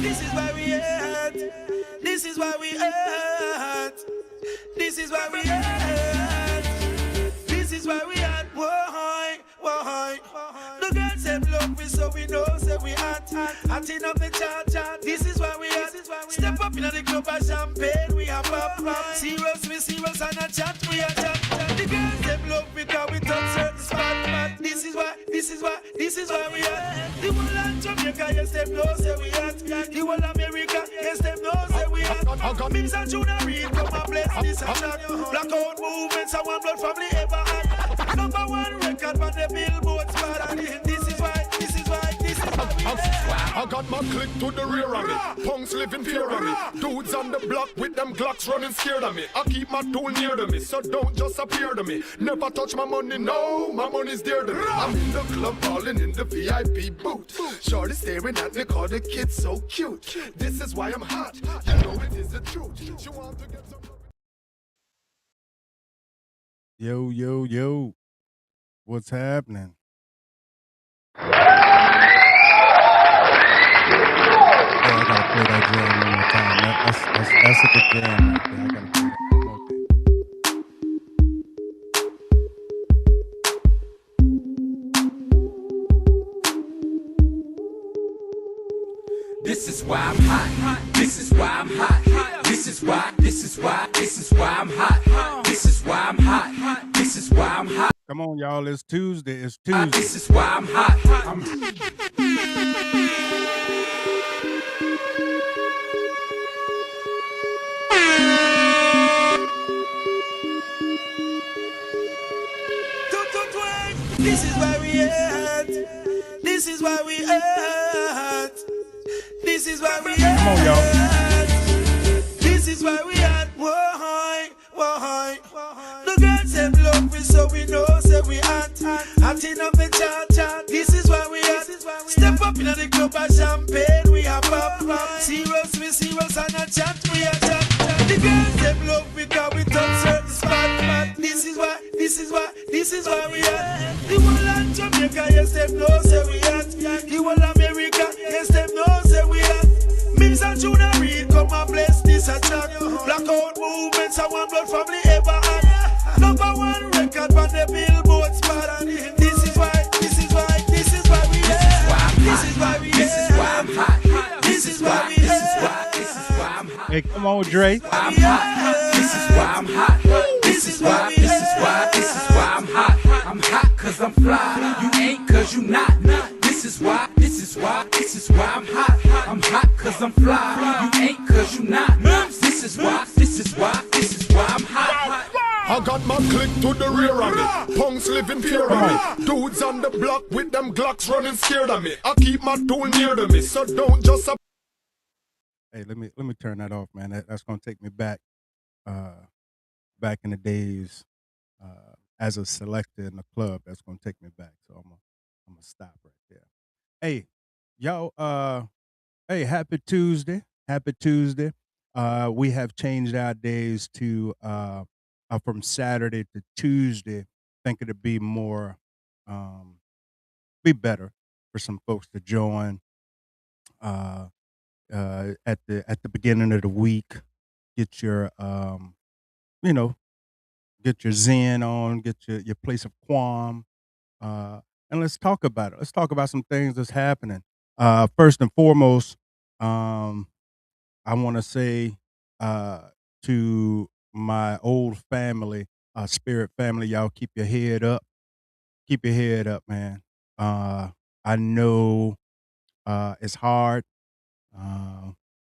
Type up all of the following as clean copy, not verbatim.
This is why we hurt. This is why we hurt. This is why we hurt. This is why we hurt. Why? The girls them love me, so we know, say we hot. Hotting up the chart. This is why we hurt. Step up in the club and champagne, we have pop. Serious, we serious and a chat, we a chat. The girls them love me, cause we touch certain spot. This is why we hurt. The whole of Jamaica, yes, them know, say we hurt. The whole of America, yes, them know, say we hurt. Mims and Junior Reid, come and bless this a chat. Blackout movements, and one blood family ever had. Number one record on the Billboard spot. And this is why we hurt. I got my click to the rear of me. Punks living fear of me. Dudes on the block with them Glocks running scared of me. I keep my tool near to me, so don't just appear to me. Never touch my money, no, my money's dear to me. I'm in the club balling in the VIP booth. Shorty staring at me, call the kid so cute. This is why I'm hot, you know it is the truth. She want to get some... Yo. What's happening? I gotta play that jam one more time. That's a good jam right there. I gotta play that. Okay. This is why I'm hot. This is why I'm hot. This is why I'm hot. This is why I'm hot. This is why I'm hot. Come on, y'all. It's Tuesday. This is why I'm hot. This is why we hurt. This is why we hurt. This is why we hurt. Come on, y'all. This is why we hurt. Why? The girls them love me, so we know, say we hot. Hotting up the chart. This is why we hurt. Step up in the club and champagne, we have pop. Serious, we serious and a chat, we a chat. The girls them love me, cause we touch certain spot. This is why we hurt. The whole of Jamaica, yes, them know, say we hurt. The whole of America, yes, them know, say we hurt. Mims and Junior Reid, come and bless this a chat. Blackout movements, and one blood family ever had. Number one record on the Billboard spot. And this is why we hurt. This is why we hurt. This is why I'm hot. This is why we hurt. This is why I'm hot. Hey, come on, Dre. I'm hot. This is why I'm hot. This is why I'm hot. I'm hot cause I'm fly. You ain't cause you not. This is why I'm hot. I'm hot cause I'm fly. You ain't cause you not. This is why I'm hot. I got my click to the rear of me. Punks living fear of me. Dudes on the block with them Glocks running scared of me. I keep my tool near to me, so don't just... Hey, let me turn that off, man. That's gonna take me back in the days as a selector in the club. That's gonna take me back. So I'm gonna stop right there. Hey, y'all, hey, happy Tuesday. We have changed our days to from Saturday to Tuesday. Think it'd be more be better for some folks to join at the beginning of the week. Get your get your zen on, get your place of qualm, and let's talk about it. Let's talk about some things that's happening. First and foremost, I want to say to my old family, spirit family, y'all keep your head up. Keep your head up, man. I know it's hard,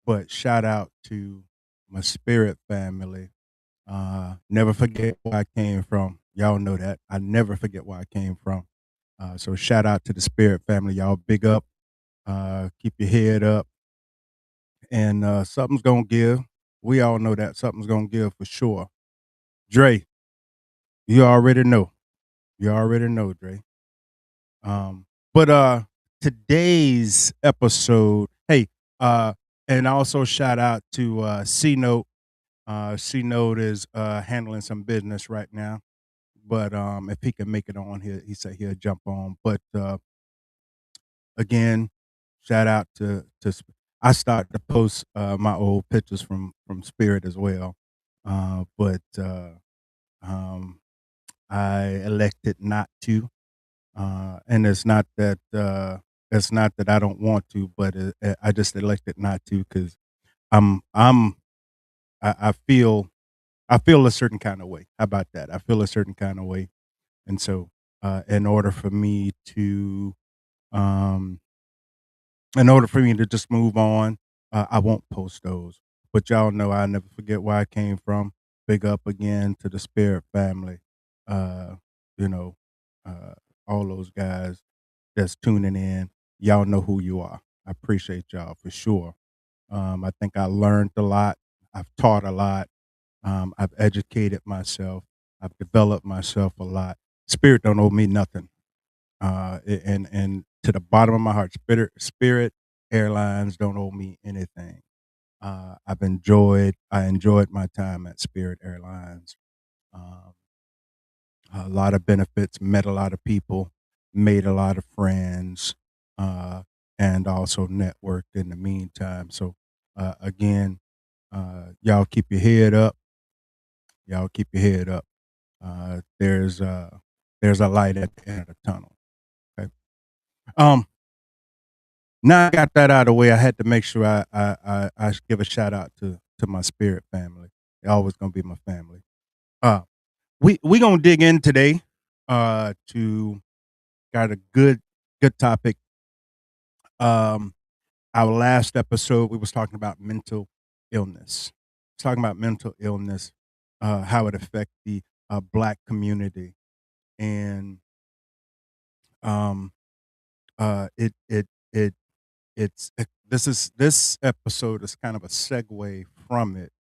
but shout out to my spirit family. Never forget where I came from. Y'all know that. I never forget where I came from. So shout out to the spirit family. Y'all big up. Keep your head up. And something's going to give. We all know that something's going to give for sure. Dre, you already know. Dre. But today's episode, hey, and also shout out to C-Note. C-Note is handling some business right now. But if he can make it on here, he said he'll jump on. But again, shout out to I started to post my old pictures from Spirit as well, but um, I elected not to, and it's not that I don't want to, but I just elected not to because I'm I feel a certain kind of way. How about that? I feel a certain kind of way, and so in order for me to um, just move on, I won't post those. But y'all know I never forget where I came from. Big up again to the Spirit family. Uh, you know, uh, all those guys that's tuning in. Y'all know who you are. I appreciate y'all for sure. I think I learned a lot. I've taught a lot. I've educated myself. I've developed myself a lot. Spirit don't owe me nothing. And to the bottom of my heart, Spirit Airlines don't owe me anything. I enjoyed my time at Spirit Airlines. Um, a lot of benefits, met a lot of people, made a lot of friends, and also networked in the meantime. So again, y'all keep your head up. Y'all keep your head up. Uh, there's uh, there's a light at the end of the tunnel. Okay. Um, Now I got that out of the way, I had to make sure I give a shout out to my Spirit family. They're always gonna be my family. Uh, we gonna dig in today. To got a good topic. Um, our last episode we was talking about mental illness. Talking about mental illness, how it affect the Black community, and um, it it it this episode is kind of a segue from it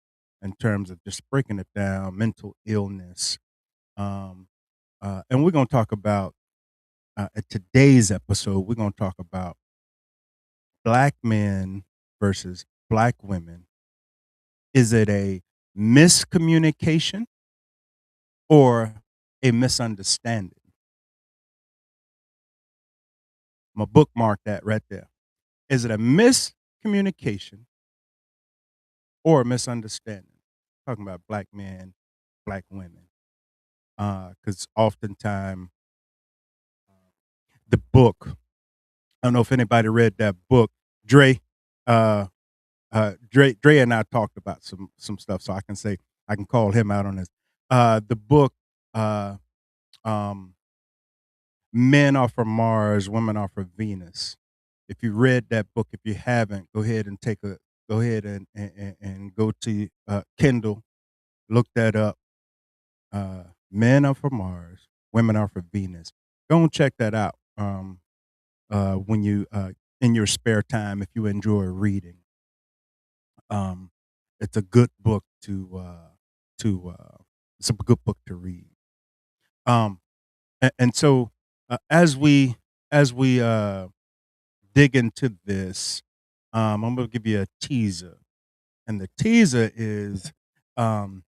in terms of just breaking it down, mental illness. Um, and we're going to talk about at today's episode, we're going to talk about Black men versus Black women. Is it a miscommunication or a misunderstanding? I'm going to bookmark that right there. Is it a miscommunication or a misunderstanding? Talking about Black men, Black women. Because oftentimes the book, I don't know if anybody read that book. Dre, uh, Dre and I talked about some stuff, so I can call him out on this. The book, uh, um, "Men Are from Mars, Women Are from Venus." If you read that book, if you haven't, go ahead and go to Kindle, look that up. Men are from Mars, women are from Venus. Go and check that out. When you in your spare time, if you enjoy reading, um, it's a good book to it's a good book to read. Um, and so as we dig into this, I'm going to give you a teaser, and the teaser is um,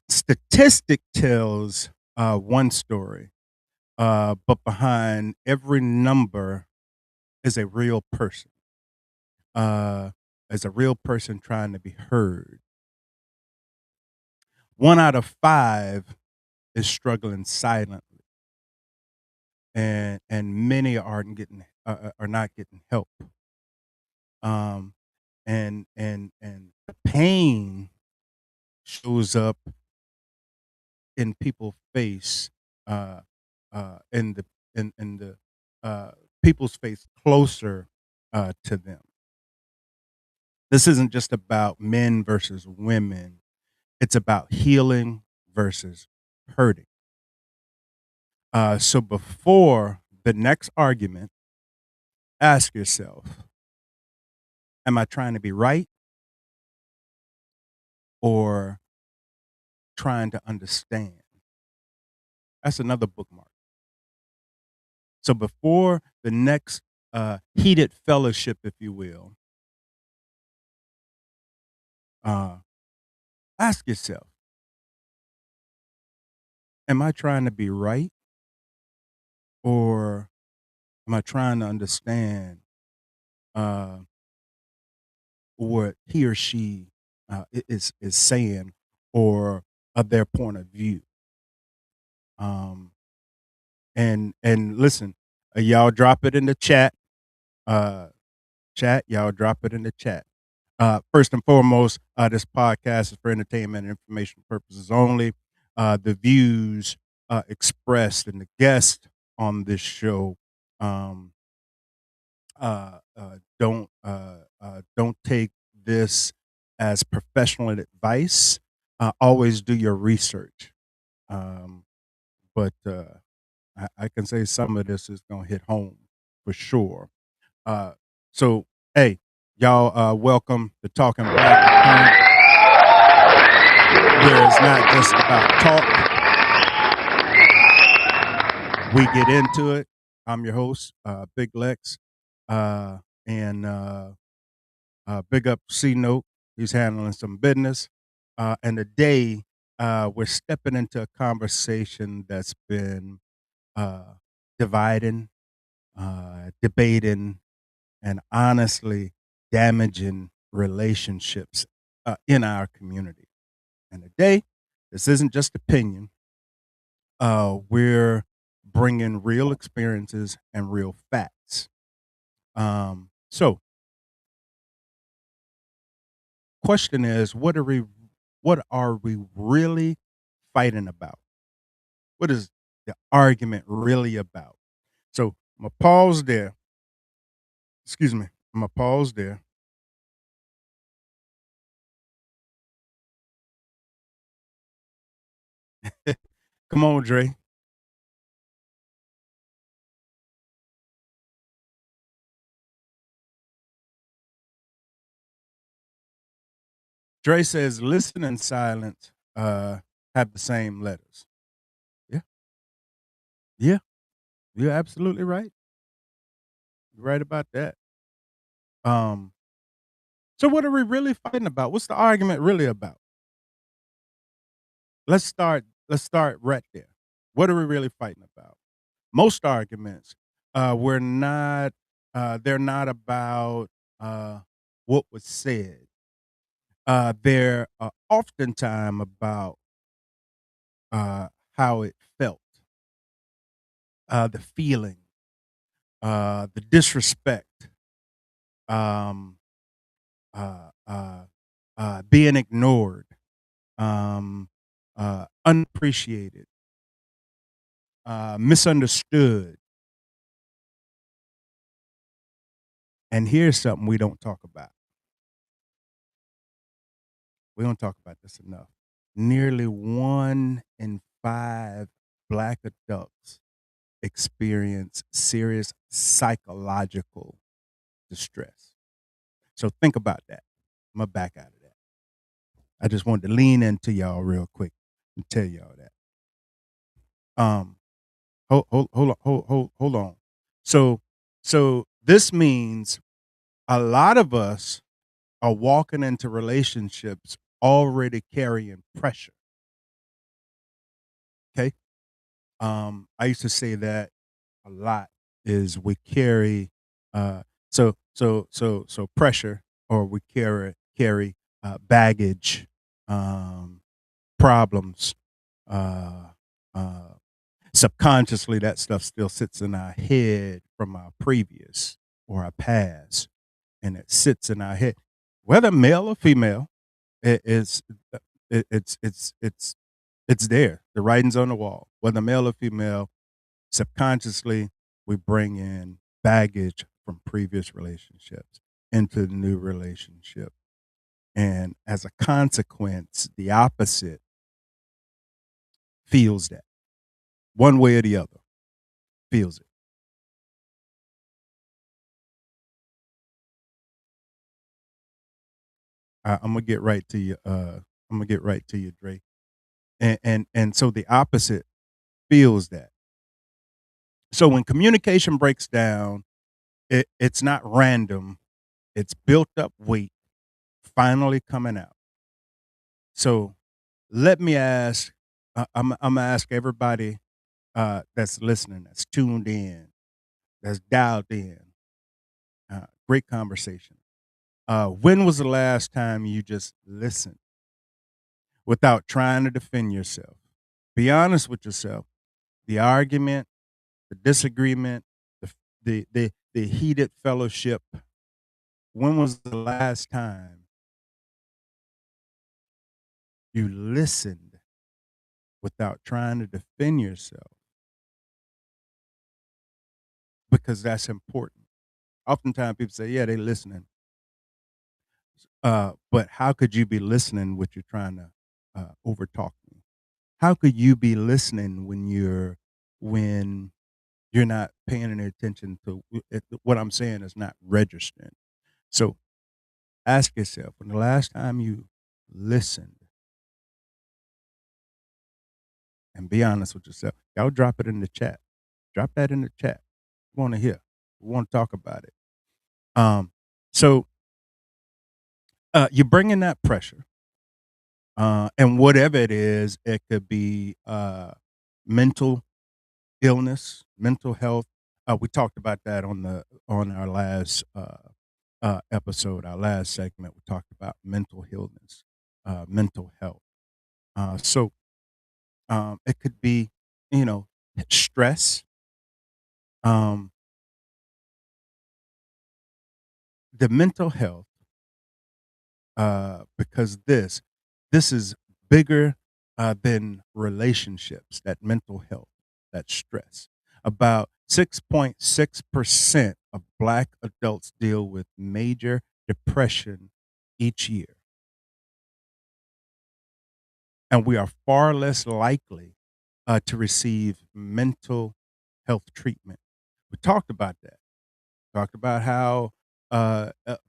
statistic tells one story, but behind every number is a real person. Is a real person trying to be heard. 1 out of 5 is struggling silently, and many are not getting help. Um, and the pain shows up in people's face, uh, in the people's face closer to them. This isn't just about men versus women. It's about healing versus hurting. So before the next argument, ask yourself, am I trying to be right or trying to understand? That's another bookmark. So before the next heated fellowship, if you will, uh, ask yourself, am I trying to be right or am I trying to understand? Uh, what he or she is saying, or of their point of view. Um, and listen, y'all drop it in the chat. Uh, y'all drop it in the chat. First and foremost, this podcast is for entertainment and information purposes only. The views expressed and the guests on this show, um, don't take this as professional advice. Always do your research. But I can say some of this is gonna hit home for sure. Uh, so, hey, y'all, welcome to Talking Black and Current, where it's not just about talk. We get into it. I'm your host, Big Lex, and big up C Note. He's handling some business. And today, we're stepping into a conversation that's been dividing, debating, and honestly damaging relationships in our community. And today, this isn't just opinion. We're bringing real experiences and real facts. So, question is, what are we really fighting about? What is the argument really about? So, I'm gonna pause there. Excuse me. I'm gonna pause there. Come on, Dre. Dre says, "Listen and silence have the same letters." Yeah, yeah, you're absolutely right. You're right about that. Um, so what are we really fighting about? What's the argument really about? Let's start right there. What are we really fighting about? Most arguments, we're not. They're not about what was said. They're oftentimes about how it felt, the feeling, the disrespect, um, being ignored, unappreciated, misunderstood. And here's something we don't talk about. We don't talk about this enough. Nearly 1 in 5 Black adults experience serious psychological distress. So think about that. I'm gonna back out of that. I just wanted to lean into y'all real quick and tell y'all that. Um, hold on. So, this means a lot of us are walking into relationships already carrying pressure. Okay. I used to say that a lot is we carry so pressure, or we carry baggage, um, problems, uh, uh, subconsciously that stuff still sits in our head from our previous or our past, and it sits in our head, whether male or female. It is it's there. The writing's on the wall. Whether male or female, subconsciously we bring in baggage from previous relationships into the new relationship. And as a consequence, the opposite feels that one way or the other, feels it. I'm gonna get right to you. I'm gonna get right to you, Dre. And so the opposite feels that. So when communication breaks down, it's not random. It's built up weight finally coming out. So let me ask. I'm gonna ask everybody that's listening, that's tuned in, that's dialed in. Great conversation. When was the last time you just listened without trying to defend yourself? Be honest with yourself. The argument, the disagreement, the heated fellowship. When was the last time you listened without trying to defend yourself? Because that's important. Oftentimes people say, yeah, they listening. But how could you be listening when you're trying to overtalk me? How could you be listening when you're not paying any attention to what I'm saying is not registering? So ask yourself, when the last time you listened, and be honest with yourself. Y'all drop it in the chat. Drop that in the chat. We want to hear. We want to talk about it. So you bring in that pressure, and whatever it could be mental illness, mental health. We talked about that on our last episode, our last segment. We talked about mental illness, mental health. So it could be, stress. Um, the mental health, because this is bigger than relationships. That mental health, that stress. About 6.6% of Black adults deal with major depression each year, and we are far less likely to receive mental health treatment. We talked about that. Talked about how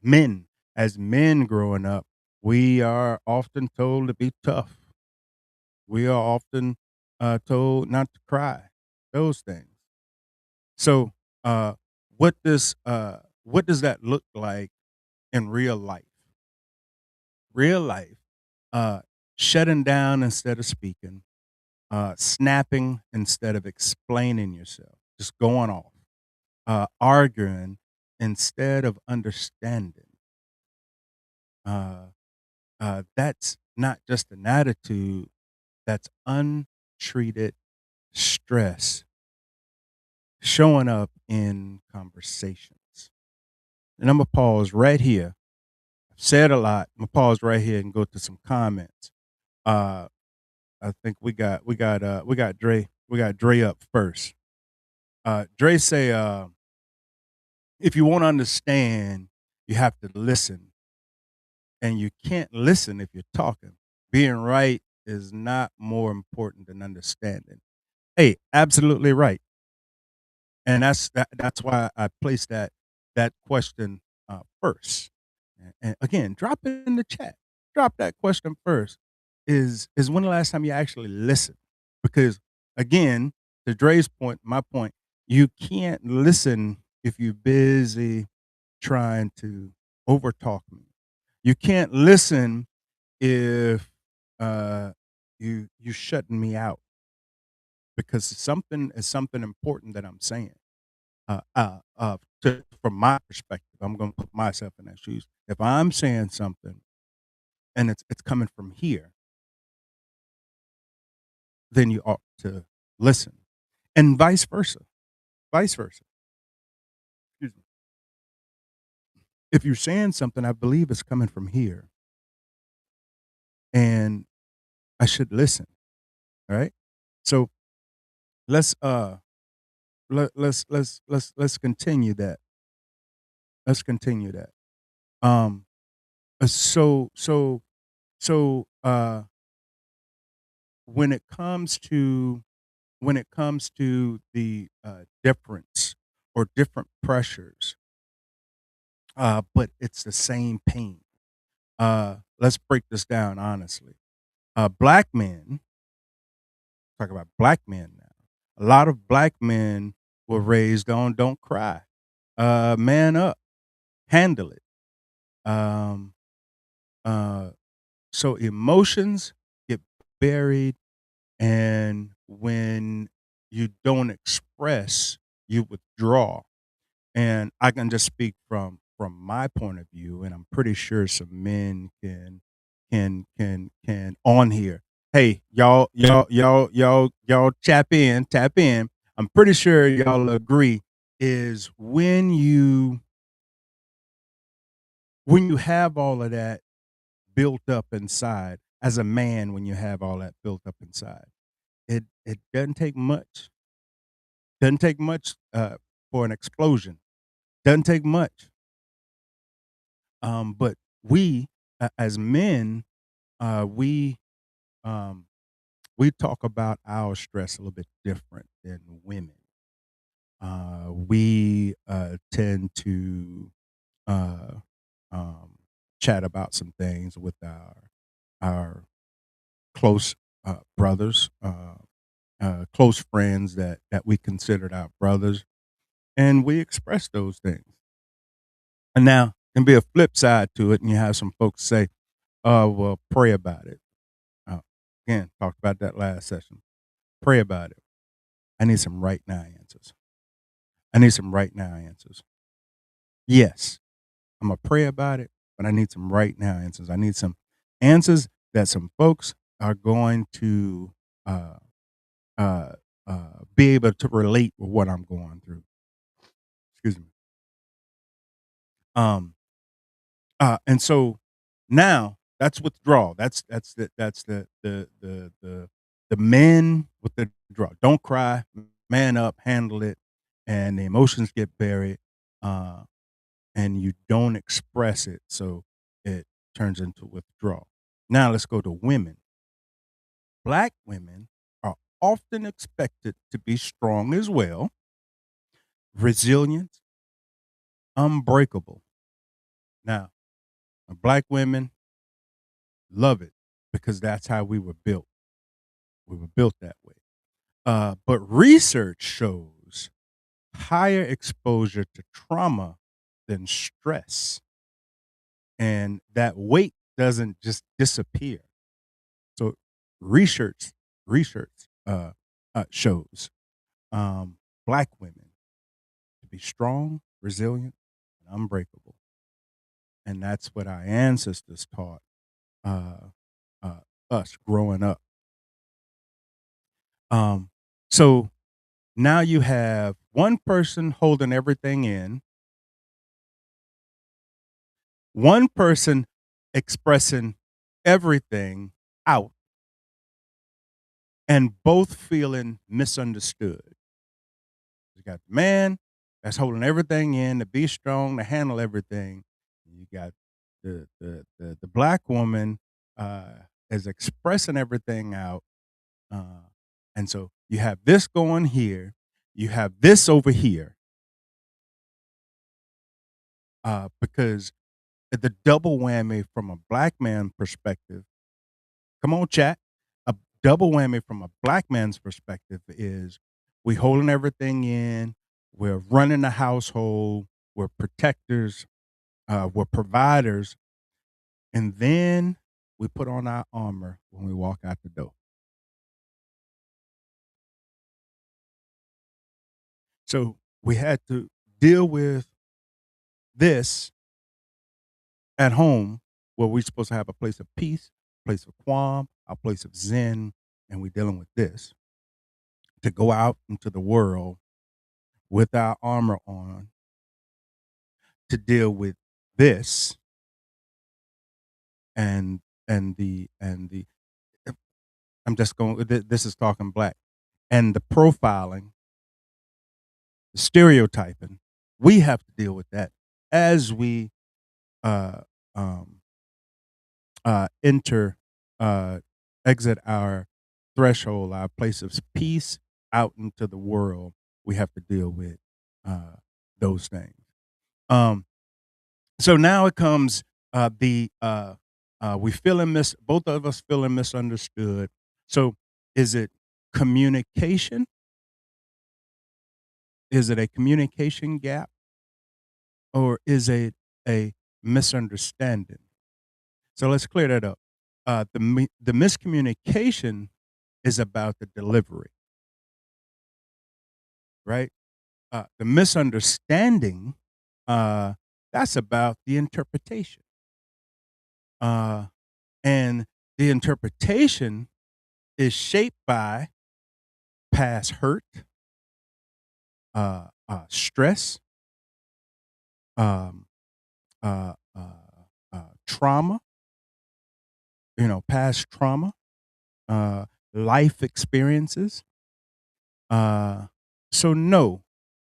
men, as men growing up, we are often told to be tough. We are often told not to cry. Those things. So, what does that look like in real life? Real life, uh, shutting down instead of speaking, snapping instead of explaining yourself, just going off, arguing instead of understanding. Uh, that's not just an attitude, that's untreated stress showing up in conversations. And I'm going to pause right here. I've said a lot. I'm going to pause right here and go to some comments. I think we got Dre up first. Dre say, if you want to understand, you have to listen, and you can't listen if you're talking. Being right is not more important than understanding. Hey, absolutely right, and that's why I placed that question first. And again, drop it in the chat. Drop that question first. Is when the last time you actually listened? Because again, to Dre's point, my point, you can't listen if you're busy trying to overtalk me. You can't listen if you shutting me out because something is something important that I'm saying. From my perspective, I'm going to put myself in that shoes. If I'm saying something and it's coming from here, then you ought to listen, and vice versa. Vice versa. Excuse me. If you're saying something, I believe it's coming from here, and I should listen. All right. So let's let's continue that. Let's continue that. Um. So so so when it comes to the difference or different pressures, but it's the same pain. Let's break this down honestly. Black men, talk about black men now. A lot of black men were raised on don't cry, man up, handle it. Um, uh, so emotions get buried, and when you don't express, you withdraw. And I can just speak from from my point of view, and I'm pretty sure some men can on here. Hey, y'all tap in. I'm pretty sure y'all agree is when you have all of that built up inside as a man, when you have all that built up inside, it doesn't take much for an explosion. Doesn't take much. But we as men, we um, we talk about our stress a little bit different than women. We tend to uh, um, chat about some things with our close brothers, close friends that we considered our brothers, and we express those things. And now can be a flip side to it, and you have some folks say, "Oh, well, pray about it." Uh, Again, talked about that last session. Pray about it. I need some right now answers. I need some right now answers. Yes, I'm gonna pray about it, but I need some right now answers. I need some answers that some folks are going to uh, uh, be able to relate with what I'm going through. Excuse me. Um, and so now that's withdrawal. That's the men with the draw. Don't cry, man up, handle it, and the emotions get buried, uh, and you don't express it, so it turns into withdrawal. Now let's go to women. Black women are often expected to be strong as well, resilient, unbreakable. Now, black women love it because that's how we were built. We were built that way. But research shows higher exposure to trauma than stress, and that weight doesn't just disappear. So research shows black women to be strong, resilient, and unbreakable, and that's what our ancestors taught uh, us growing up. Um, so now you have one person holding everything in, one person expressing everything out, and both feeling misunderstood. You got the man that's holding everything in to be strong, to handle everything. You got the black woman is expressing everything out. Uh, and so you have this going here, you have this over here, because the double whammy from a black man perspective, come on, chat. A double whammy from a black man's perspective is we holding everything in, we're running the household, we're protectors, we're providers, and then we put on our armor when we walk out the door. So we had to deal with this at home where we're supposed to have a place of peace, place of calm, a place of zen, and we're dealing with this to go out into the world with our armor on to deal with this and the I'm just going this is talking black and the profiling, the stereotyping. We have to deal with that as we uh um enter exit our threshold, our place of peace out into the world. We have to deal with uh those things. Um so now it comes the we feeling both of us feeling misunderstood. So is it communication? Is it a communication gap or is it a misunderstanding? So let's clear that up. The miscommunication is about the delivery, right? The misunderstanding That's about the interpretation. And the interpretation is shaped by past hurt, stress, um, trauma, past trauma, life experiences. Uh, so, no,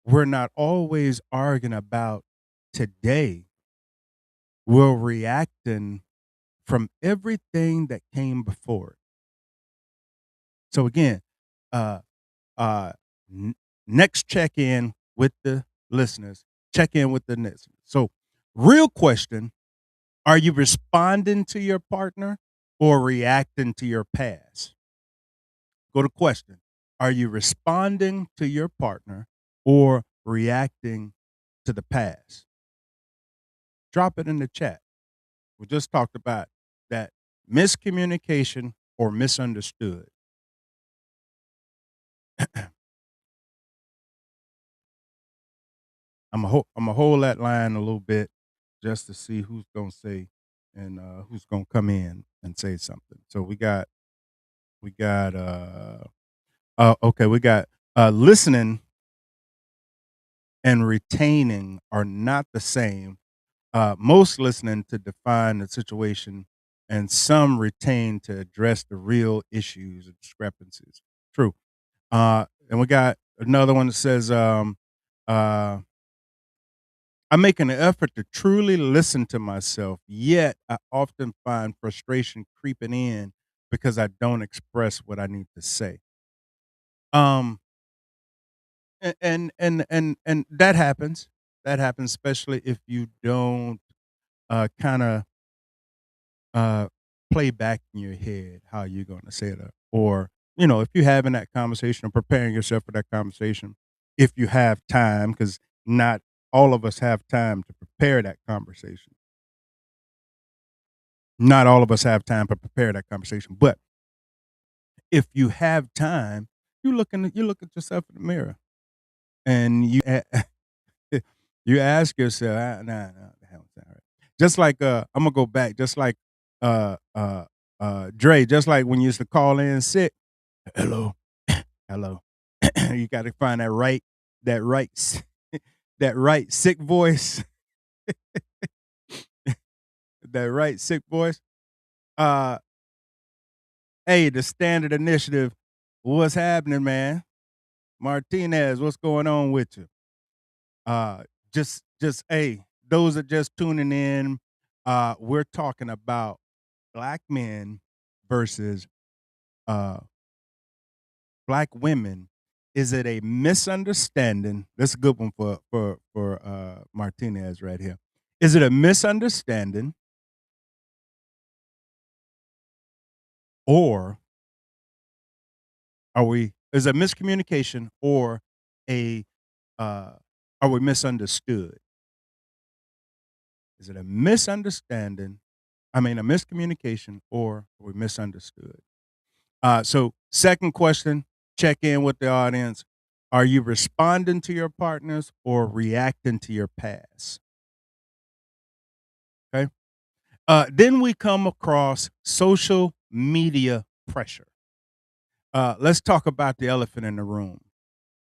we're not always arguing about today. We're reacting from everything that came before it. So, again, uh, uh, n- next check in with the listeners, check in with the listeners. So, real question: are you responding to your partner or reacting to your past? Go to question: are you responding to your partner or reacting to the past? Drop it in the chat. We just talked about that miscommunication or misunderstood. I'm gonna hold that line a little bit just to see who's gonna say and who's gonna come in and say something. So we got listening and retaining are not the same. Most listening to define the situation, and some retain to address the real issues and discrepancies. True. And we got another one that says, uh, I make an effort to truly listen to myself, yet I often find frustration creeping in because I don't express what I need to say. Um, and that happens. That happens, especially if you don't kind of uh, play back in your head how you're going to say it, or if you're having that conversation or preparing yourself for that conversation, if you have time, because not all of us have time to prepare that conversation. Not all of us have time to prepare that conversation, but if you have time, you look at yourself in the mirror and you ask yourself, nah, that don't sound right. Just like I'm gonna go back, just like uh uh Dre, just like when you used to call in sick, hello, hello. You got to find that right, that right sick voice, that right sick voice. Uh, hey, the Standard Initiative, what's happening, man? Martinez, what's going on with you? Uh, hey, those are just tuning in. We're talking about black men versus uh black women. Is it a misunderstanding? That's a good one for Martinez right here. Is it a misunderstanding or is it miscommunication or a uh are we misunderstood? Is it a misunderstanding? I mean a miscommunication or are we misunderstood? So second question, check in with the audience. Are you responding to your partners or reacting to your past? Okay. Then we come across social media pressure. Let's talk about the elephant in the room,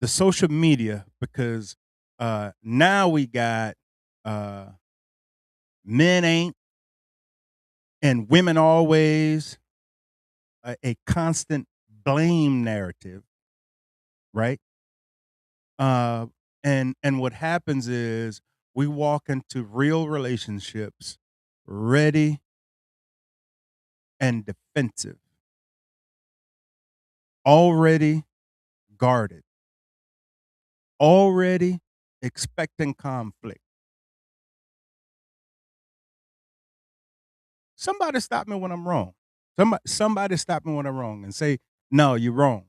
the social media, because now we got uh, men ain't and women always, a constant blame narrative, right? Uh, and what happens is we walk into real relationships ready and defensive, already guarded, already expecting conflict. Somebody stop me when I'm wrong. Somebody stop me when I'm wrong and say, no, you're wrong.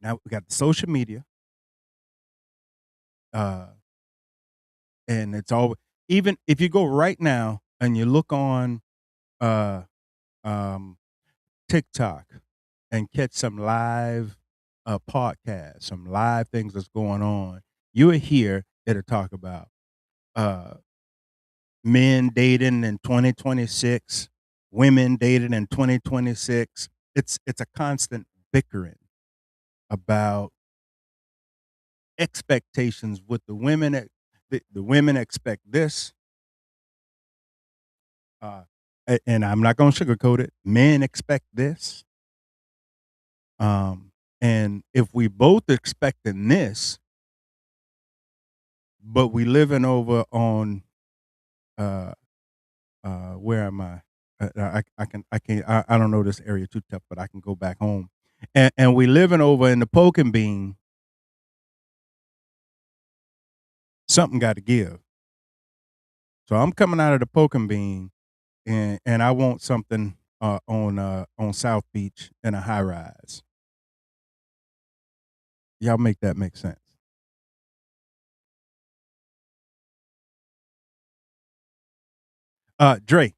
Now we got the social media, uh, and it's all, even if you go right now and you look on uh, um, TikTok and catch some live podcasts, some live things that's going on. You are here to talk about uh, men dating in 2026, women dating in 2026. It's a constant bickering about expectations with the women. The women expect this, uh, and I'm not going to sugarcoat it. Men expect this, and if we both expecting this, but we living over on uh, where am I? I don't know this area too tough, but I can go back home, and we living over in the poke and bean. Something got to give. So I'm coming out of the poke and bean, and I want something on South Beach in a high rise. Y'all make that make sense? Dre,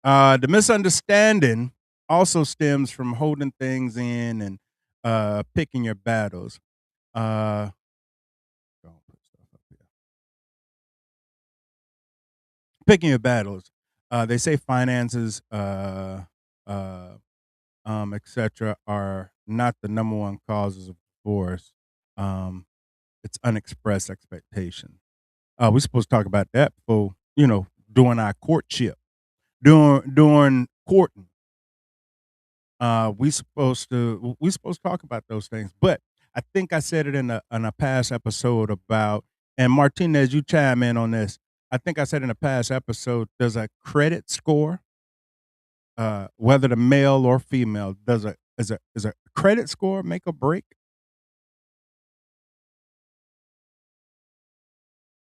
the misunderstanding also stems from holding things in and picking your battles. Uh, don't put stuff up here. Picking your battles. They say finances, uh, etc., are not the number one causes of divorce. Um, it's unexpressed expectation. We're supposed to talk about that before, during our courtship, during courting. We supposed to talk about those things. But I think I said it in a past episode about, and Martinez, you chime in on this. I think I said in a past episode, does a credit score, whether the male or female, is a credit score make or break?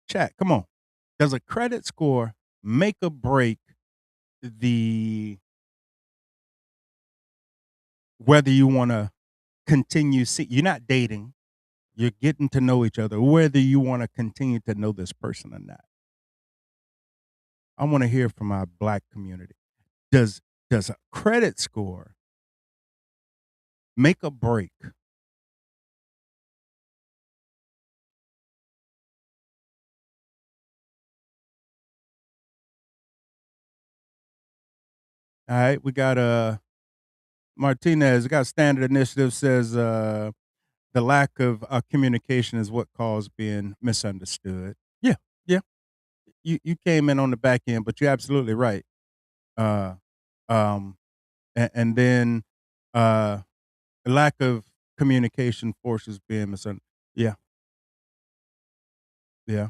Chat, come on. Does a credit score make or break the whether you want to continue? See, you're not dating. You're getting to know each other. Whether you want to continue to know this person or not. I want to hear from our Black community. Does a credit score make or break? All right, we got Martinez. We got Standard Initiative says the lack of communication is what caused being misunderstood. Yeah, yeah. You came in on the back end, but you're absolutely right. Uh, um, and then lack of communication forces being misunderstood. Yeah, yeah.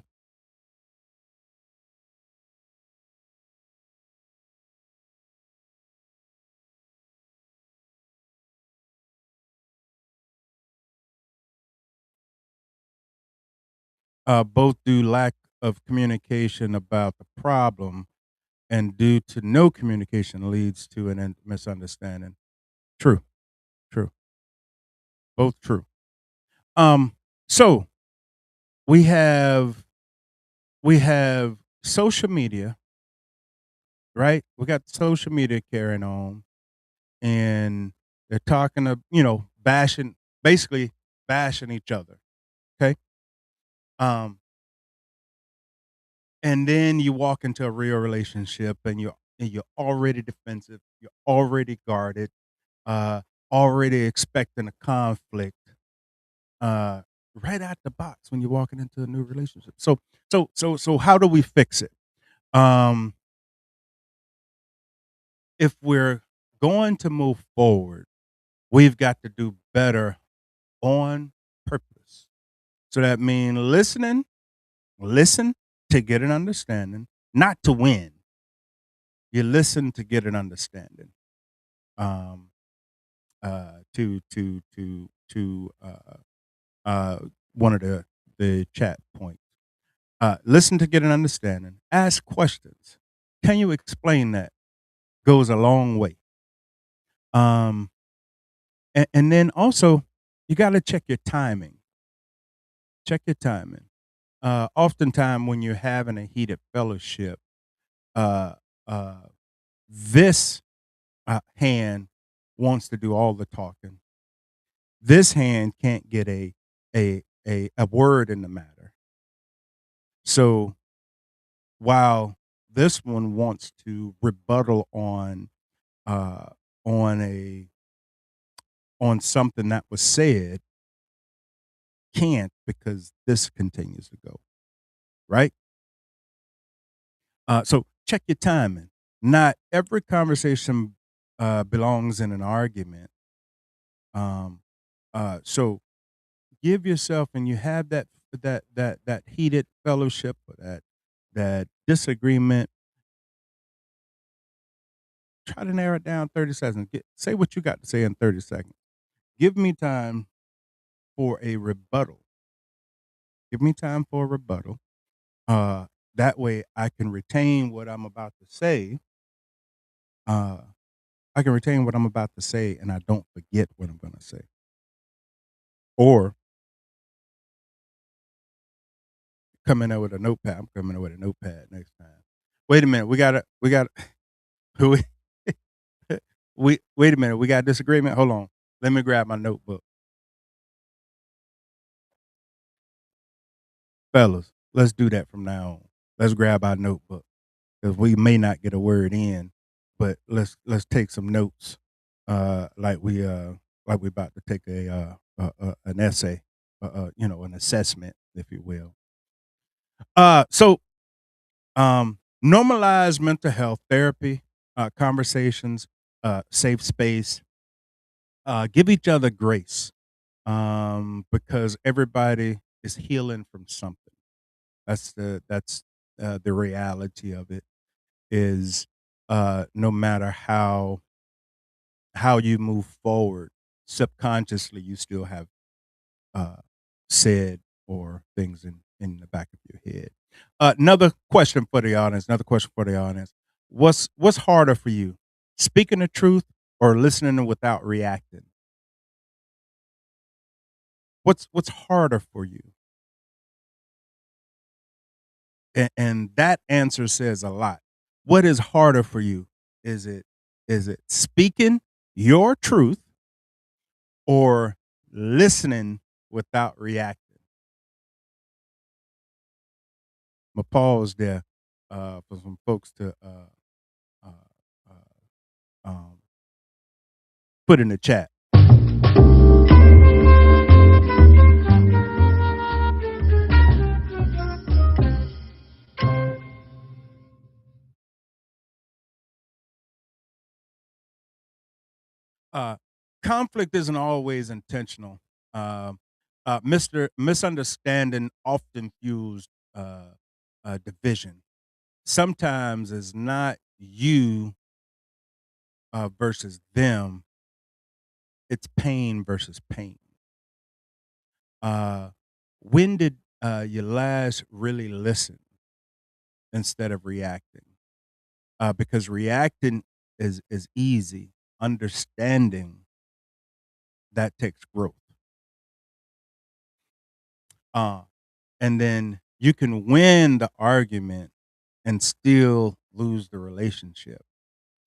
Both due lack of communication about the problem and due to no communication leads to an misunderstanding. True, true, both true. Um, so we have social media, right? We got social media carrying on, and they're talking of bashing, basically bashing each other. Okay, um, and then you walk into a real relationship, and you're already defensive, you're already guarded, uh, already expecting a conflict, uh, right out the box when you're walking into a new relationship. So how do we fix it? Um, if we're going to move forward, we've got to do better on purpose. So that means listen to get an understanding, not to win. You listen to get an understanding. Um, to one of the chat points. Listen to get an understanding. Ask questions. Can you explain that? Goes a long way. Um, and then also, you got to check your timing. Check your timing. Oftentimes, when you're having a heated fellowship, uh, uh, this hand wants to do all the talking. This hand can't get a word in the matter. So while this one wants to rebuttal uh, on a on something that was said, can't because this continues to go right. So check your timing. Not every conversation belongs in an argument. Um, so give yourself, and you have that heated fellowship or that disagreement. Try to narrow it down 30 seconds. Say what you got to say in 30 seconds. Give me time for a rebuttal. Give me time for a rebuttal. Uh, that way I can retain what I'm about to say. Uh, I can retain what I'm about to say, and I don't forget what I'm going to say. Or come in there with a notepad. I'm coming in with a notepad next time. Wait a minute. We wait a minute. We got a disagreement. Hold on. Let me grab my notebook. Fellas, let's do that from now on. Let's grab our notebook because we may not get a word in, but let's take some notes, like we about to take an essay, an assessment, if you will. So normalize mental health therapy, conversations, safe space. Give each other grace, because everybody is healing from something. That's the reality of it. Is no matter how you move forward, subconsciously you still have uh, said or things in the back of your head. Another question for the audience. Another question for the audience. What's harder for you, speaking the truth or listening without reacting? What's harder for you? And that answer says a lot. What is harder for you? Is it speaking your truth or listening without reacting? I'm gonna pause there for some folks to uh, um, put in the chat. Uh, Conflict isn't always intentional. Um Mr. Misunderstanding often fuels division. Sometimes it's not you versus them, it's pain versus pain. Uh, when did you last really listen instead of reacting? Because reacting is easy. Understanding, that takes growth. Uh, and then you can win the argument and still lose the relationship.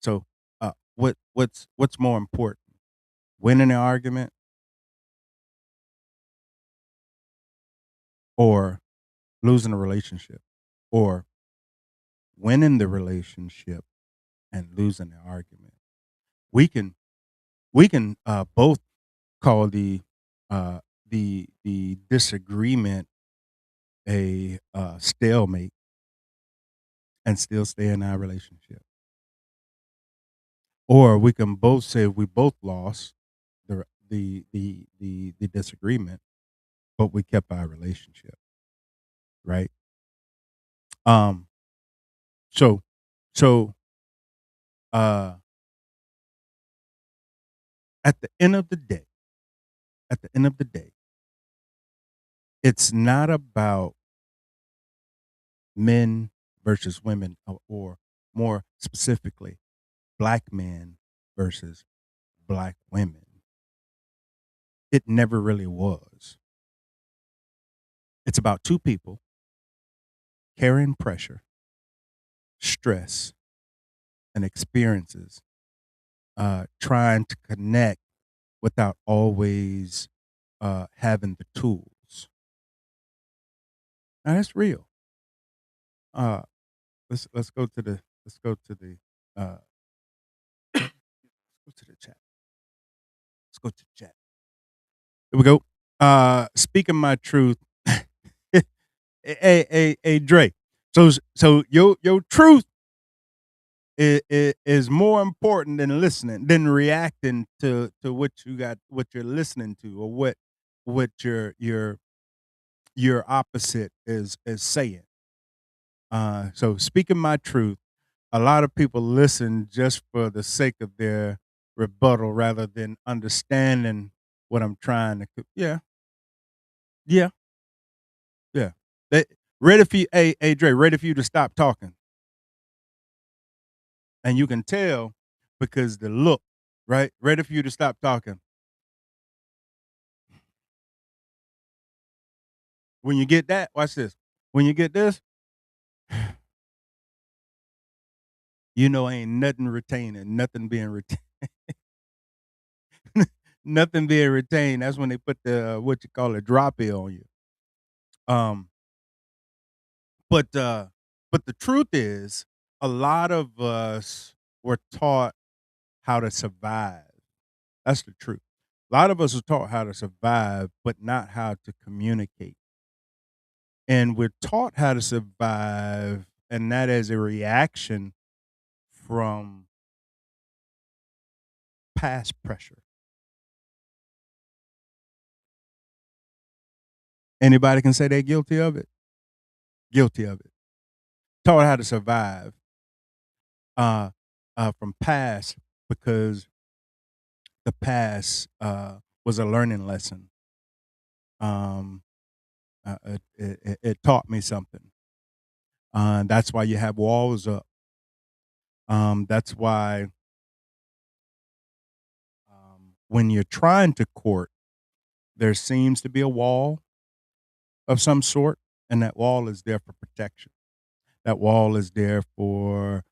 So, what's more important, winning the argument or losing the relationship, or winning the relationship and losing the argument? We can both call the disagreement a stalemate and still stay in our relationship. Or we can both say we both lost the disagreement, but we kept our relationship, right? Um, so so uh, at the end of the day, at the end of the day, it's not about men versus women, or more specifically, black men versus black women. It never really was. It's about two people carrying pressure, stress, and experiences, trying to connect without always having the tools. Now that's real. Uh, let's go to the uh go to the chat. Let's go to the chat. Here we go. Speaking my truth. Hey, Dre. So your truth is more important than listening, than reacting to what you're listening to, or what your opposite is saying. So speaking my truth, a lot of people listen just for the sake of their rebuttal rather than understanding what I'm trying to. Yeah, yeah, yeah. They ready for you, hey Dre, ready for you to stop talking, and you can tell because the look, right? Ready for you to stop talking. When you get that, watch this. When you get this, you know ain't nothing retaining, nothing being retained. Nothing being retained. That's when they put the what you call a drop ear on you. Um, but the truth is, a lot of us were taught how to survive. That's the truth. A lot of us are taught how to survive, but not how to communicate. And we're taught how to survive, and that is a reaction from past pressure. Anybody can say they're guilty of it. Guilty of it. Taught how to survive uh, from past because the past was a learning lesson. Um, it taught me something. That's why you have walls up. That's why when you're trying to court, there seems to be a wall of some sort, and that wall is there for protection. That wall is there for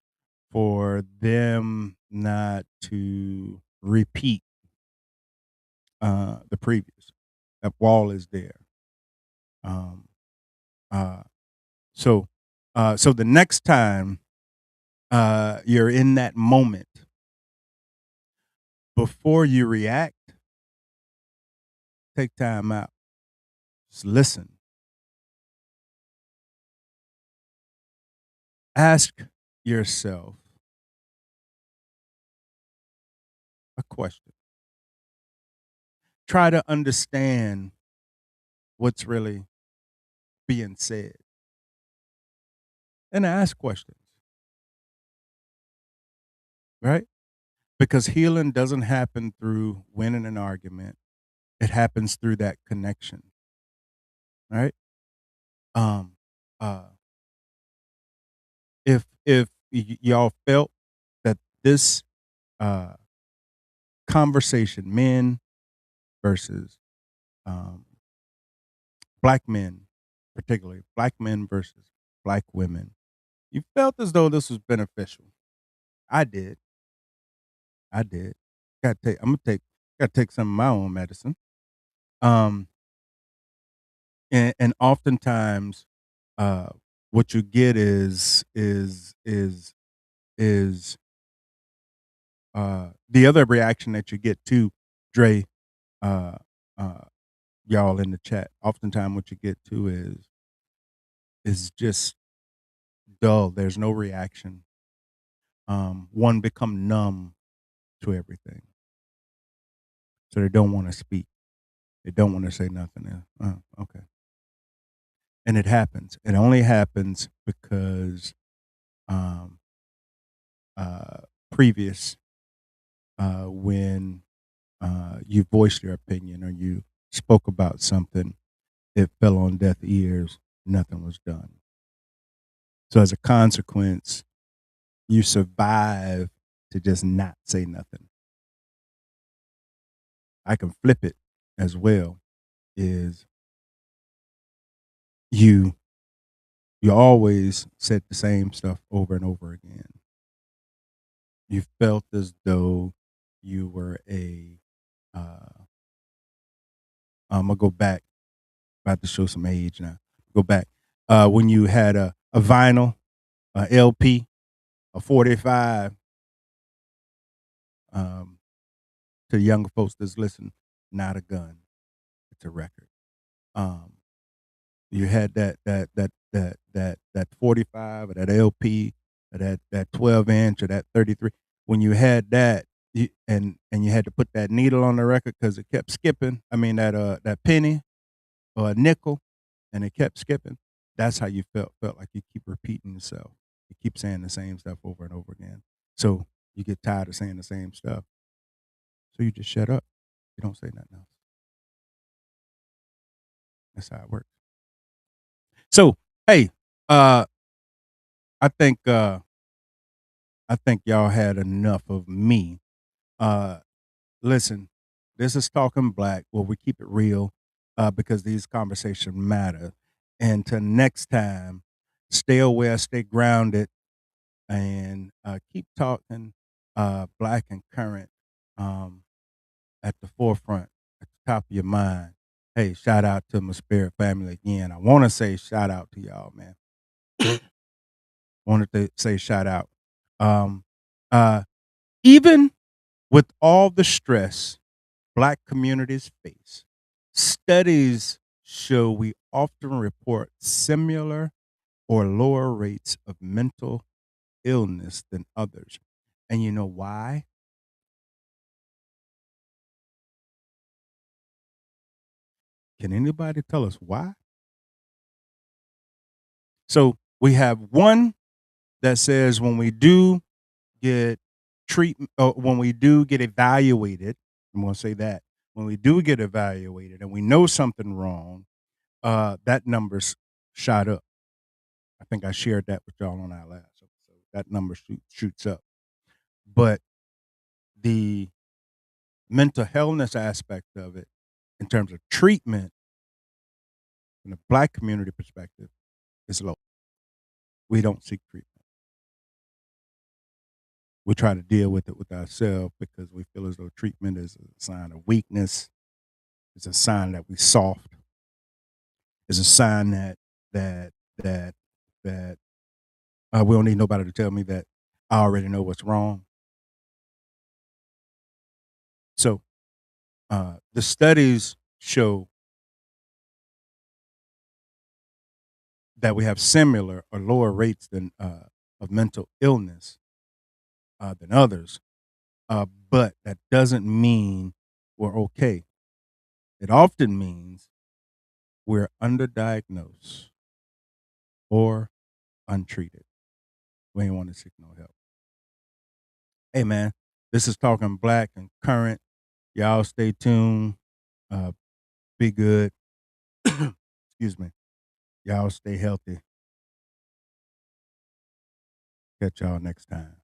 them not to repeat the previous. That wall is there. Um, uh, so the next time you're in that moment, before you react, take time out. Just listen. Ask yourself a question. Try to understand what's really being said and ask questions, right? Because healing doesn't happen through winning an argument. It happens through that connection, right? Um, uh, if y'all felt that this uh, conversation, men versus um, black men, particularly black men versus black women, you felt as though this was beneficial. I did. I did. Got to take. I'm gonna take. Got to take some of my own medicine. Um, and oftentimes, uh, what you get is the other reaction that you get to Dre, uh, uh, y'all in the chat. Oftentimes, what you get to is just dull. There's no reaction. One become numb to everything, so they don't want to speak. They don't want to say nothing. Okay, and it happens. It only happens because um, uh, previous when you voiced your opinion or you spoke about something, it fell on deaf ears. Nothing was done. So as a consequence, you survive to just not say nothing. I can flip it as well. Is you always said the same stuff over and over again. You felt as though you were a I'm gonna go back. About to show some age now. Go back when you had a vinyl, a LP, a 45. To younger folks that's listening, not a gun, it's a record. You had that 45 or that LP or that 12-inch or that 33. When you had that, and you had to put that needle on the record because it kept skipping. I mean that penny or a nickel, and it kept skipping. That's how you felt like you keep repeating yourself. You keep saying the same stuff over and over again. So you get tired of saying the same stuff. So you just shut up. You don't say nothing else. That's how it works. So, hey, I think y'all had enough of me. Listen, this is Talking Black, where we keep it real, because these conversations matter. And till next time, stay aware, stay grounded, and keep talking black and current at the forefront, at the top of your mind. Hey, shout out to my spirit family again. I want to say shout out to y'all, man. Wanted to say shout out. Even with all the stress Black communities face, studies show we often report similar or lower rates of mental illness than others. And you know why? Can anybody tell us why? So we have one that says when we do get treatment, when we do get evaluated, I'm going to say that, when we do get evaluated and we know something wrong, that number's shot up. I think I shared that with y'all on our last episode. That number shoots up. But the mental illness aspect of it, in terms of treatment, from the Black community perspective, is low. We don't seek treatment. We try to deal with it with ourselves because we feel as though treatment is a sign of weakness. It's a sign that we soft. It's a sign that we don't need nobody to tell me that I already know what's wrong. So the studies show that we have similar or lower rates than of mental illness than others, but that doesn't mean we're okay. It often means we're underdiagnosed or untreated. We ain't want to seek no help. Hey man, this is Talking Black and Current. Y'all stay tuned. Be good. Excuse me. Y'all stay healthy. Catch y'all next time.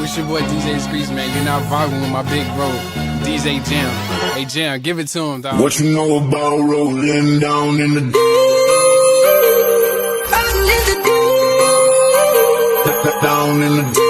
It's your boy DJ Screech, man. You're not vibing with my big bro, DJ Jam. Hey Jam, give it to him, dog. What you know about rolling down in the deep? Down in the deep.